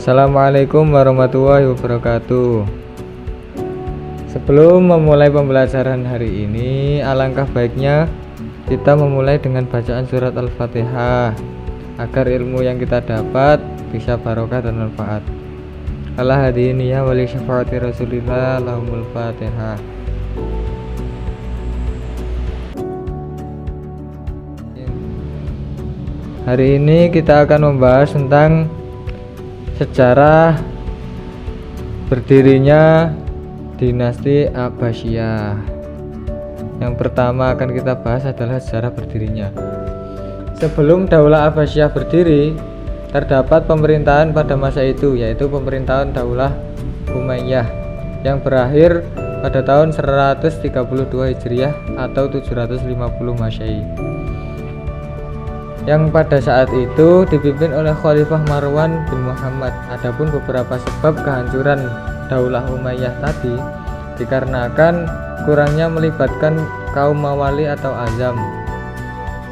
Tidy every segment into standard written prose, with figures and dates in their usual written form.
Assalamualaikum warahmatullahi wabarakatuh. Sebelum memulai pembelajaran hari ini, alangkah baiknya kita memulai dengan bacaan surat Al-Fatihah agar ilmu yang kita dapat bisa barokah dan manfaat. Allah hadini ya wali syafaati Rasulillah lahumul Fatihah. Hari ini kita akan membahas tentang sejarah berdirinya dinasti Abbasiyah. Yang pertama akan kita bahas adalah sejarah berdirinya. Sebelum Daulah Abbasiyah berdiri, terdapat pemerintahan pada masa itu, yaitu pemerintahan Daulah Umayyah yang berakhir pada tahun 132 Hijriah atau 750 Masehi, yang pada saat itu dipimpin oleh Khalifah Marwan bin Muhammad. Adapun beberapa sebab kehancuran Daulah Umayyah tadi dikarenakan kurangnya melibatkan kaum Mawali atau Azam.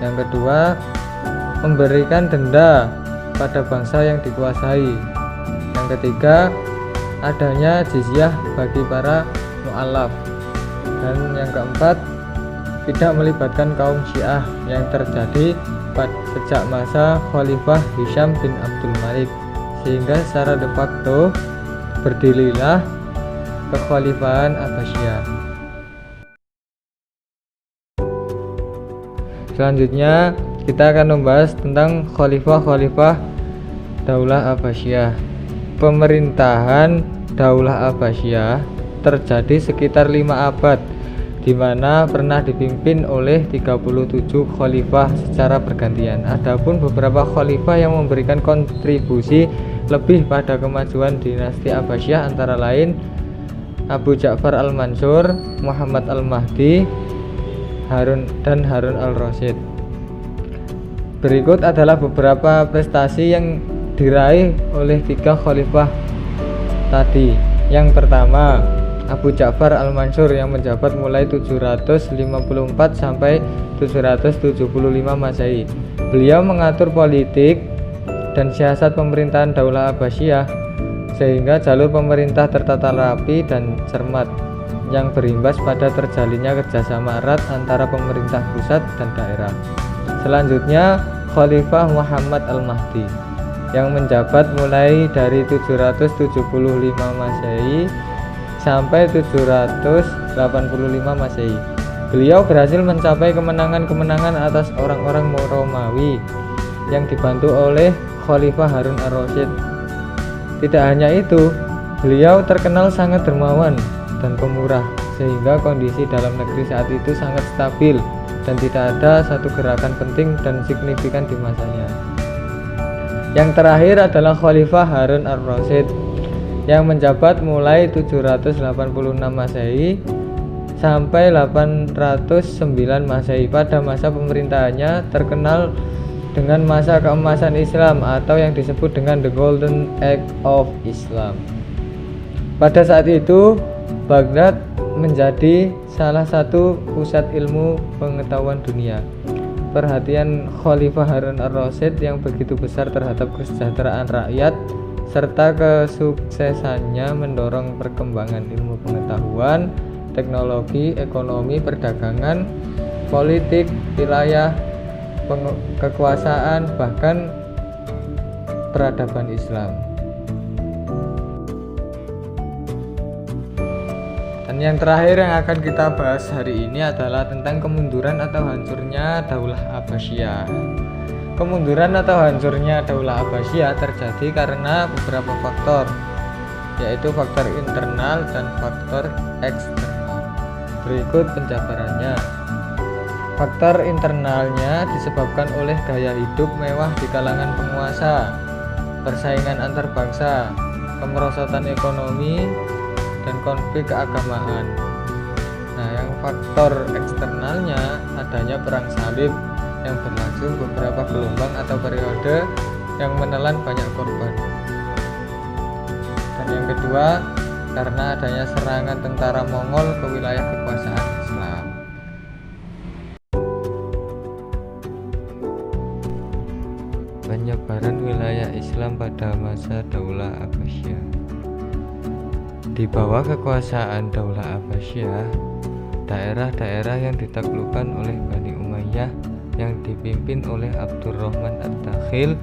Yang kedua, memberikan denda pada bangsa yang dikuasai. Yang ketiga, adanya jizyah bagi para mu'alaf. Dan yang keempat, tidak melibatkan kaum Syiah yang terjadi sejak masa Khalifah Hisham bin Abdul Malik, sehingga secara de facto berdirilah kekhalifahan Abbasiyah. Selanjutnya kita akan membahas tentang khalifah-khalifah Daulah Abbasiyah. Pemerintahan Daulah Abbasiyah terjadi sekitar 5 abad, di mana pernah dipimpin oleh 37 khalifah secara bergantian. Adapun beberapa khalifah yang memberikan kontribusi lebih pada kemajuan dinasti Abbasiyah antara lain Abu Ja'far al-Mansur, Muhammad al-Mahdi, Harun al-Rasyid. Berikut adalah beberapa prestasi yang diraih oleh 3 khalifah tadi. Yang pertama, Abu Ja'far al-Mansur yang menjabat mulai 754 sampai 775 Masehi. Beliau mengatur politik dan siasat pemerintahan Daulah Abbasiyah sehingga jalur pemerintah tertata rapi dan cermat, yang berimbas pada terjalinnya kerjasama erat antara pemerintah pusat dan daerah. Selanjutnya, Khalifah Muhammad al-Mahdi yang menjabat mulai dari 775 Masehi sampai 785 Masehi. Beliau berhasil mencapai kemenangan-kemenangan atas orang-orang Romawi yang dibantu oleh Khalifah Harun al-Rasyid. Tidak hanya itu, beliau terkenal sangat dermawan dan pemurah, sehingga kondisi dalam negeri saat itu sangat stabil dan tidak ada satu gerakan penting dan signifikan di masanya. Yang terakhir adalah Khalifah Harun al-Rasyid yang menjabat mulai 786 Masehi sampai 809 Masehi. Pada masa pemerintahannya terkenal dengan masa keemasan Islam atau yang disebut dengan The Golden Age of Islam. Pada saat itu, Baghdad menjadi salah satu pusat ilmu pengetahuan dunia. Perhatian Khalifah Harun al-Rasyid yang begitu besar terhadap kesejahteraan rakyat serta kesuksesannya mendorong perkembangan ilmu pengetahuan, teknologi, ekonomi, perdagangan, politik, wilayah, kekuasaan, bahkan peradaban Islam. Dan yang terakhir yang akan kita bahas hari ini adalah tentang kemunduran atau hancurnya Daulah Abbasiyah. Kemunduran atau hancurnya Daulah Abbasiyah terjadi karena beberapa faktor, yaitu faktor internal dan faktor eksternal. Berikut penjabarannya. Faktor internalnya disebabkan oleh gaya hidup mewah di kalangan penguasa, persaingan antar bangsa, kemerosotan ekonomi, dan konflik keagamaan. Nah, yang faktor eksternalnya adanya perang salib yang berlangsung beberapa gelombang atau periode yang menelan banyak korban. Dan yang kedua, karena adanya serangan tentara Mongol ke wilayah kekuasaan Islam. penyebaran wilayah Islam pada masa Daulah Abbasiyah. Di bawah kekuasaan Daulah Abbasiyah, daerah-daerah yang ditaklukkan oleh Bani Umayyah yang dipimpin oleh Abdurrahman Ad-Dakhil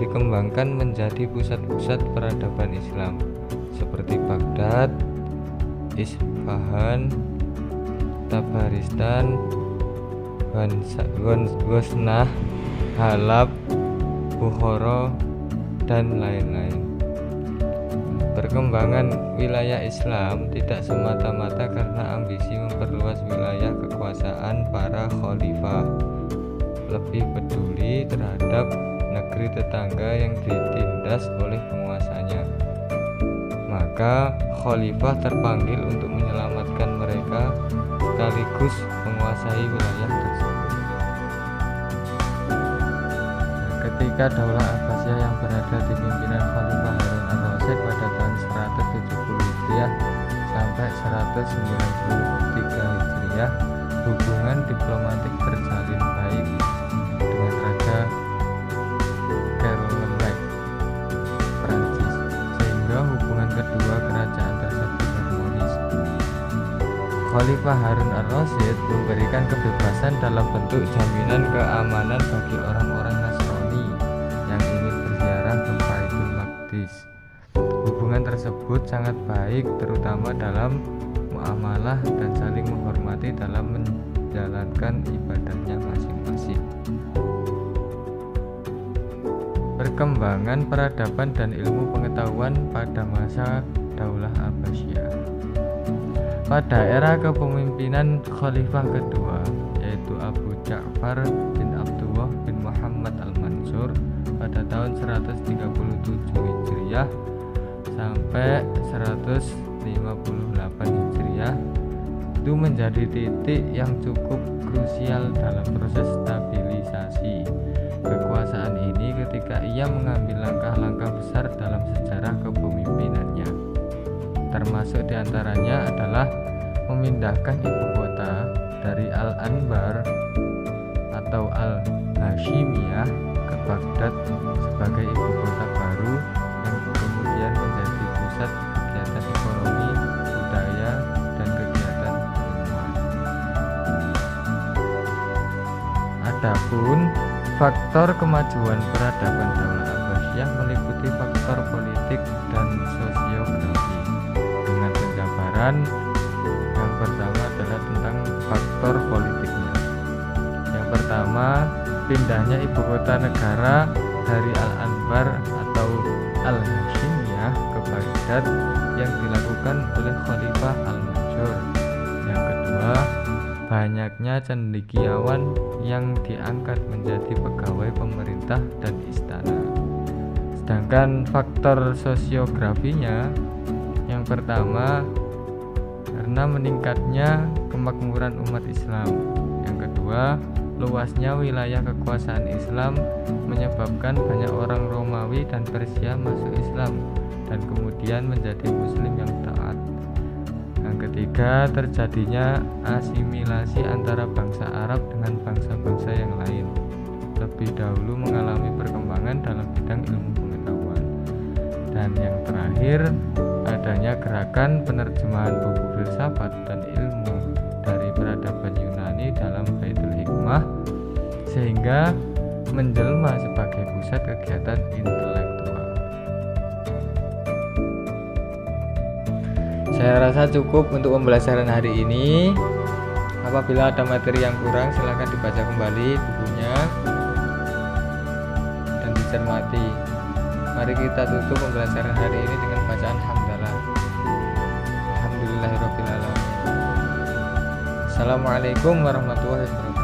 dikembangkan menjadi pusat-pusat peradaban Islam seperti Baghdad, Isfahan, Tabaristan, Ghaznah, Halab, Bukhara, dan lain-lain. Perkembangan wilayah Islam tidak semata-mata karena ambisi memperluas wilayah kekuasaan para khalifah, lebih peduli terhadap negeri tetangga yang ditindas oleh penguasanya. Maka khalifah terpanggil untuk menyelamatkan mereka sekaligus menguasai wilayah tersebut. Ketika Daulah Abbasiyah yang berada di pimpinan Khalifah Harun ar-Rasyid pada tahun 170 Hijriah sampai 193 Hijriah, hubungan diplomatik terjalin baik dengan Raja Charlemagne Prancis, sehingga hubungan kedua kerajaan tersebut harmonis. Khalifah Harun ar-Rasyid memberikan kebebasan dalam bentuk jaminan keamanan bagi orang-orang Nasrani yang ingin berziarah ke Baitul Maqdis. Hubungan tersebut sangat baik, terutama dalam muamalah dan saling menghormati dalam menjalankan ibadahnya masing-masing. Perkembangan peradaban dan ilmu pengetahuan pada masa Daulah Abbasiyah. Pada era kepemimpinan Khalifah kedua, yaitu Abu Ja'far bin Abdullah bin Muhammad al-Mansur pada tahun 137 Hijriah sampai 158 Hijriah, itu menjadi titik yang cukup krusial dalam proses stabilisasi kekuasaan ini ketika ia mengambil langkah-langkah besar dalam sejarah kepemimpinannya. Termasuk diantaranya adalah memindahkan ibu kota dari Al-Anbar atau Al-Hashimiyah ke Baghdad sebagai ibu kota baru yang kemudian menjadi pusat kegiatan ekonomi, budaya, dan kegiatan ilmuwan. Adapun faktor kemajuan peradaban Daulah Abbasiyah meliputi faktor politik dan sosiografi. Dengan penjabaran yang pertama adalah tentang faktor politiknya. Yang pertama, pindahnya ibu kota negara dari Al-Anbar atau Al-Hashimiyah ke Baghdad yang dilakukan oleh Khalifah Al-Mansur. Yang kedua, banyaknya cendekiawan yang diangkat menjadi pegawai pemerintah dan istana. Sedangkan faktor sosiografinya, yang pertama karena meningkatnya kemakmuran umat Islam. Yang kedua, luasnya wilayah kekuasaan Islam menyebabkan banyak orang Romawi dan Persia masuk Islam dan kemudian menjadi muslim yang taat. Yang ketiga, terjadinya asimilasi antara bangsa Arab dengan bangsa-bangsa yang lain, lebih dahulu mengalami perkembangan dalam bidang ilmu pengetahuan. Dan yang terakhir, adanya gerakan penerjemahan buku filsafat dan ilmu dari peradaban Yunani dalam Baitul Hikmah, sehingga menjelma sebagai pusat kegiatan intelektual. Saya rasa cukup untuk pembelajaran hari ini. Apabila ada materi yang kurang, silakan dibaca kembali bukunya dan dicermati. Mari kita tutup pembelajaran hari ini dengan bacaan hamdalah. Alhamdulillahirabbil alamin. Assalamualaikum warahmatullahi wabarakatuh.